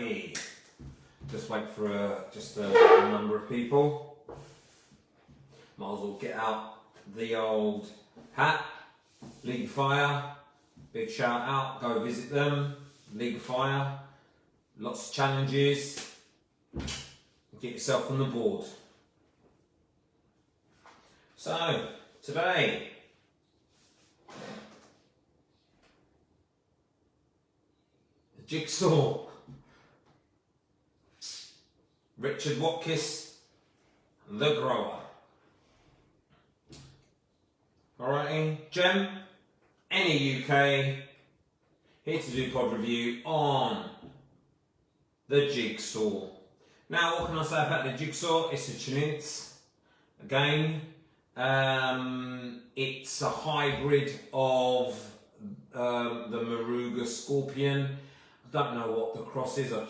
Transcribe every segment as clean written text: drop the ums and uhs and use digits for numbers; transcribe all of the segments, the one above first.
Alrighty. Just wait for just a number of people. Might as well get out the old hat. League of Fire. Big shout out. Go visit them. League of Fire. Lots of challenges. Get yourself on the board. So, today, the Jigsaw, Richard Watkiss, the Grower. Alrighty, Cem, any UK, here to do pod review on the Jigsaw. Now, what can I say about the Jigsaw? It's a Chilli-heads. Again, it's a hybrid of the Moruga Scorpion. I don't know what the cross is. I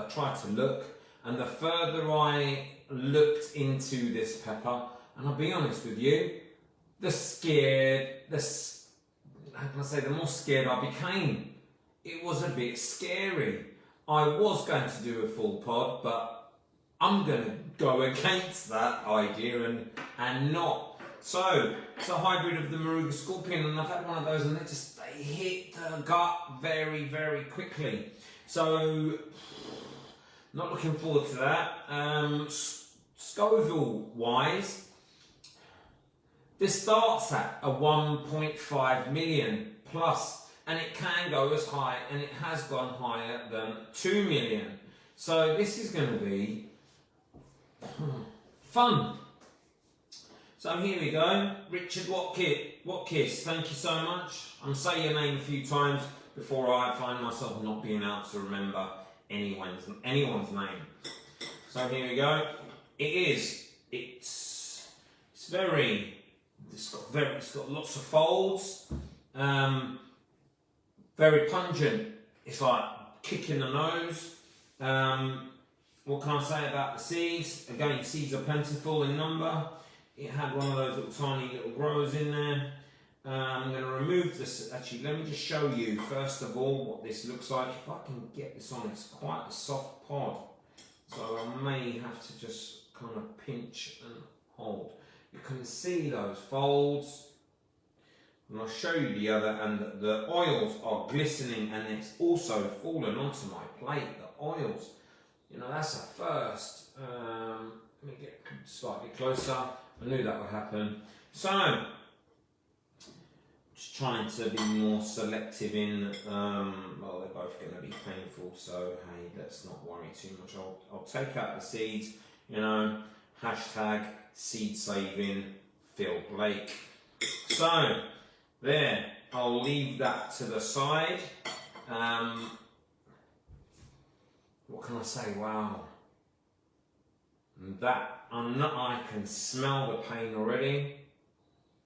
tried to look, and the further I looked into this pepper, and I'll be honest with you, the more scared I became. It was a bit scary. I was going to do a full pod, but I'm going to go against that idea and not. So, it's a hybrid of the Moruga Scorpion, and I've had one of those, and they hit the gut very, very quickly. So, not looking forward to that. Scoville-wise, this starts at a 1.5 million plus, and it can go as high, and it has gone higher than 2 million. So, this is going to be fun. So here we go. Richard Watkiss, thank you so much. I'm saying your name a few times before I find myself not being able to remember anyone's name. So here we go. It's got lots of folds. Very pungent. It's like kicking the nose. What can I say about the seeds? Again, seeds are plentiful in number. It had one of those little tiny little growers in there. I'm going to remove this. Actually, let me just show you first of all what this looks like. If I can get this on, it's quite a soft pod. So I may have to just kind of pinch and hold. You can see those folds. And I'll show you the other, and the oils are glistening, and it's also fallen onto my plate, the oils. You know, that's a first. Let me get slightly closer. I knew that would happen. So, just trying to be more selective in, well, they're both going to be painful, so hey, let's not worry too much. I'll take out the seeds, you know, hashtag seed saving Phil Blake. So, there, I'll leave that to the side. What can I say? Wow. I can smell the pain already.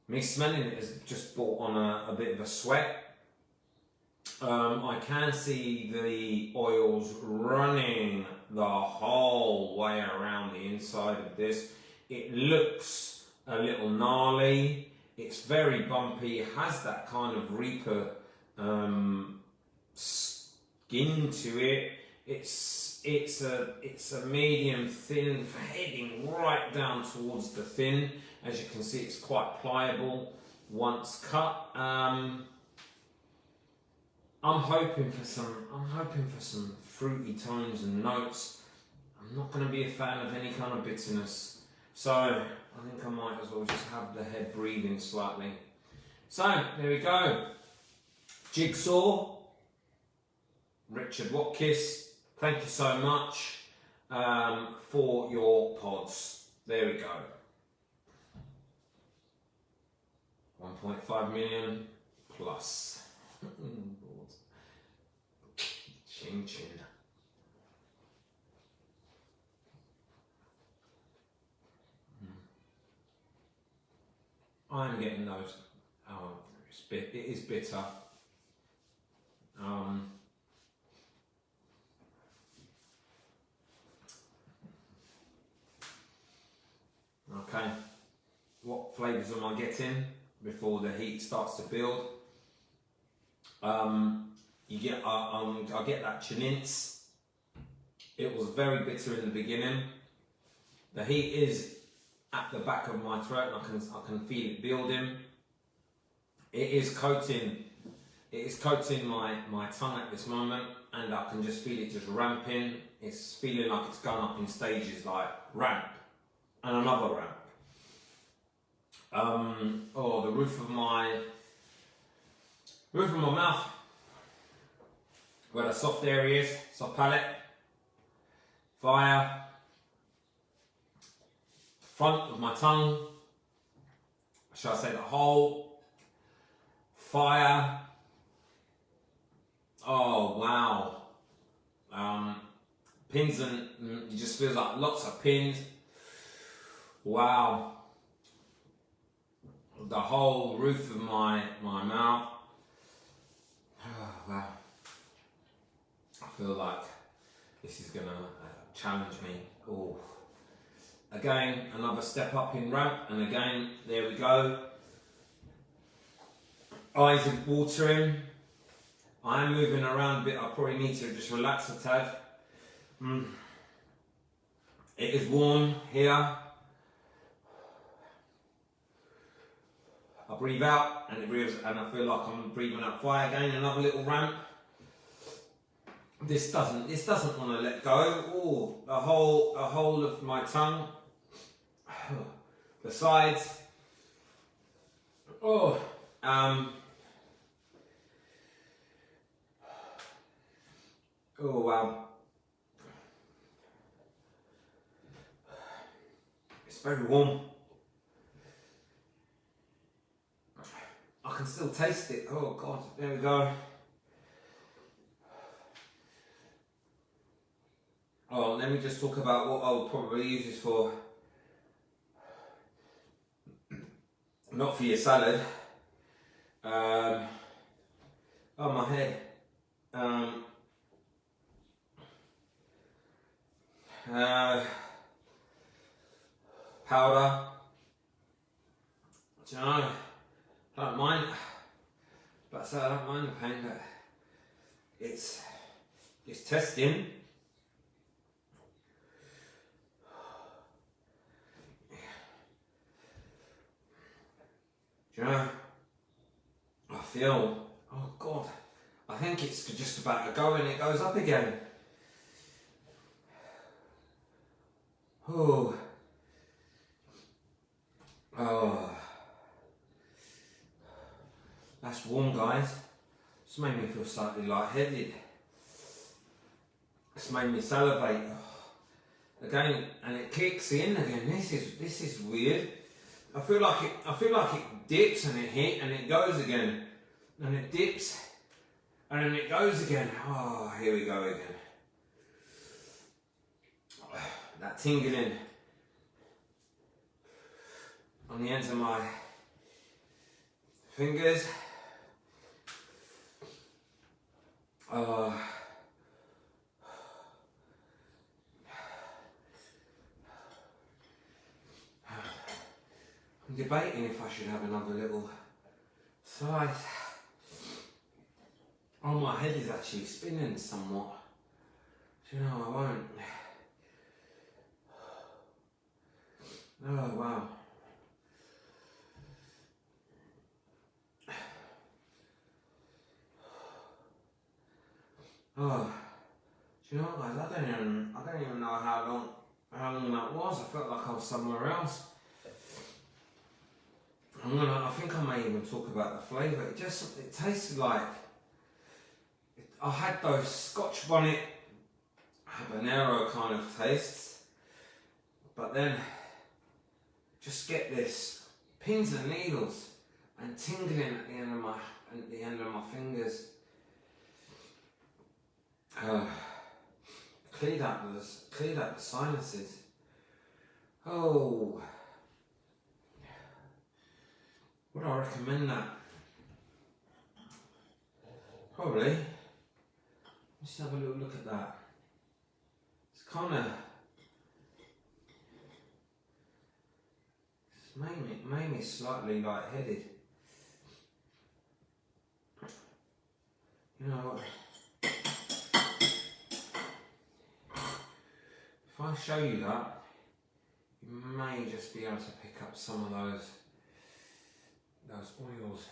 Me smelling it has just brought on a bit of a sweat. I can see the oils running the whole way around the inside of this. It looks a little gnarly. It's very bumpy. It has that kind of Reaper skin to it. It's a medium thin, heading right down towards the thin. As you can see, it's quite pliable once cut. I'm hoping for some fruity tones and notes. I'm not going to be a fan of any kind of bitterness, so I think I might as well just have the head breathing slightly. So there we go. Jigsaw, Richard Watkiss. Thank you so much for your pods. There we go. 1.5 million plus. Chin chin. I'm getting those. Oh, it is bitter. Okay, what flavours am I getting before the heat starts to build? I get that Chilli-heads, It was very bitter in the beginning. The heat is at the back of my throat, and I can feel it building. It is coating my tongue at this moment, and I can just feel it just ramping. It's feeling like it's going up in stages, like ramp and another ramp. The roof of my mouth, where the soft area is, soft palate, fire. Front of my tongue, shall I say the whole, fire. Oh wow. Pins, and it just feels like lots of pins. Wow. The whole roof of my mouth. Oh, wow. I feel like this is gonna challenge me. Oh. Again, another step up in ramp, and again, there we go. Eyes are watering. I am moving around a bit. I probably need to just relax a tad. It is warm here. I breathe out, and it breathes, and I feel like I'm breathing out fire again. Another little ramp. This doesn't want to let go. Oh, the whole of my tongue, the sides. Oh, oh wow. It's very warm. I can still taste it. Oh God, there we go. Oh, let me just talk about what I'll probably use this for. Not for your salad. Oh, my head. Powder. Do you know, I don't mind. But I say I don't mind the pain, but it's testing. Do you know, I feel, oh God, I think it's just about to go, and it goes up again. Oh, oh, that's warm, guys. It's made me feel slightly lightheaded. It's made me salivate. Oh. Again, and it kicks in again. This is weird. I feel like it dips, and it goes again, and it dips, and then it goes again. Oh, here we go again. That tingling on the ends of my fingers. I'm debating if I should have another little slice. Oh, my head is actually spinning somewhat. Do you know, I won't. Oh, wow. Oh, do you know what, guys? I don't even know how long that was. I felt like I was somewhere else. I think I may even talk about the flavour. It tasted like, I had those Scotch bonnet habanero kind of tastes, but then just get this pins and needles and tingling at the end of my fingers. Cleared out the sinuses. Oh, would I recommend that? Probably. Let's have a little look at that. It's kind of, made me slightly lightheaded. You know what? I show you that, you may just be able to pick up some of those oils.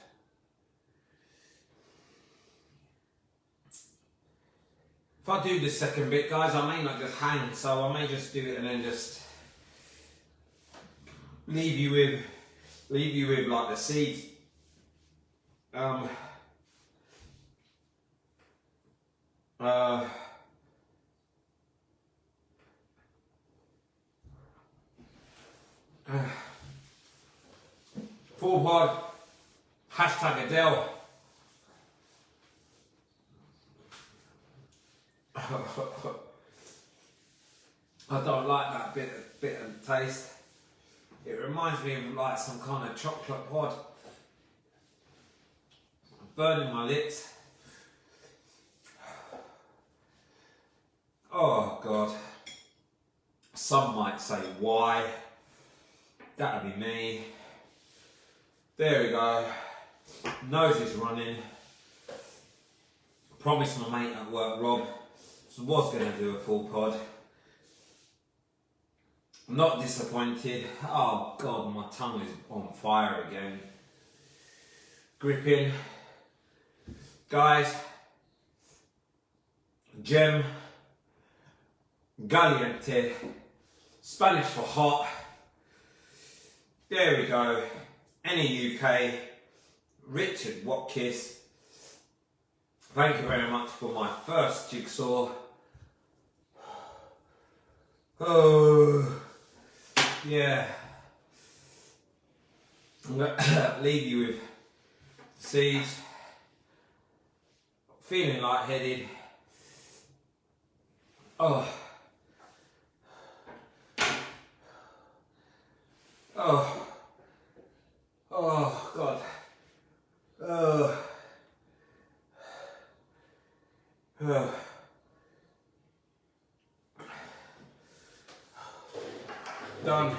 If I do the second bit, guys, I may not just hang, so I may just do it and then just leave you with like the seeds. Full pod, hashtag Adele. I don't like that bit of taste. It reminds me of like some kind of chocolate pod. Burning my lips. Oh God. Some might say why. That'd be me. There we go. Nose is running. Promised my mate at work, Rob, was going to do a full pod. I'm not disappointed. Oh God, my tongue is on fire again. Gripping. Guys, Gem, Caliente, Spanish for hot. There we go. Any UK, Richard Watkiss. Thank you very much for my first jigsaw. Oh, yeah. I'm going to leave you with seeds. Feeling lightheaded. Oh. Oh. Oh, God. Oh. Oh. Done.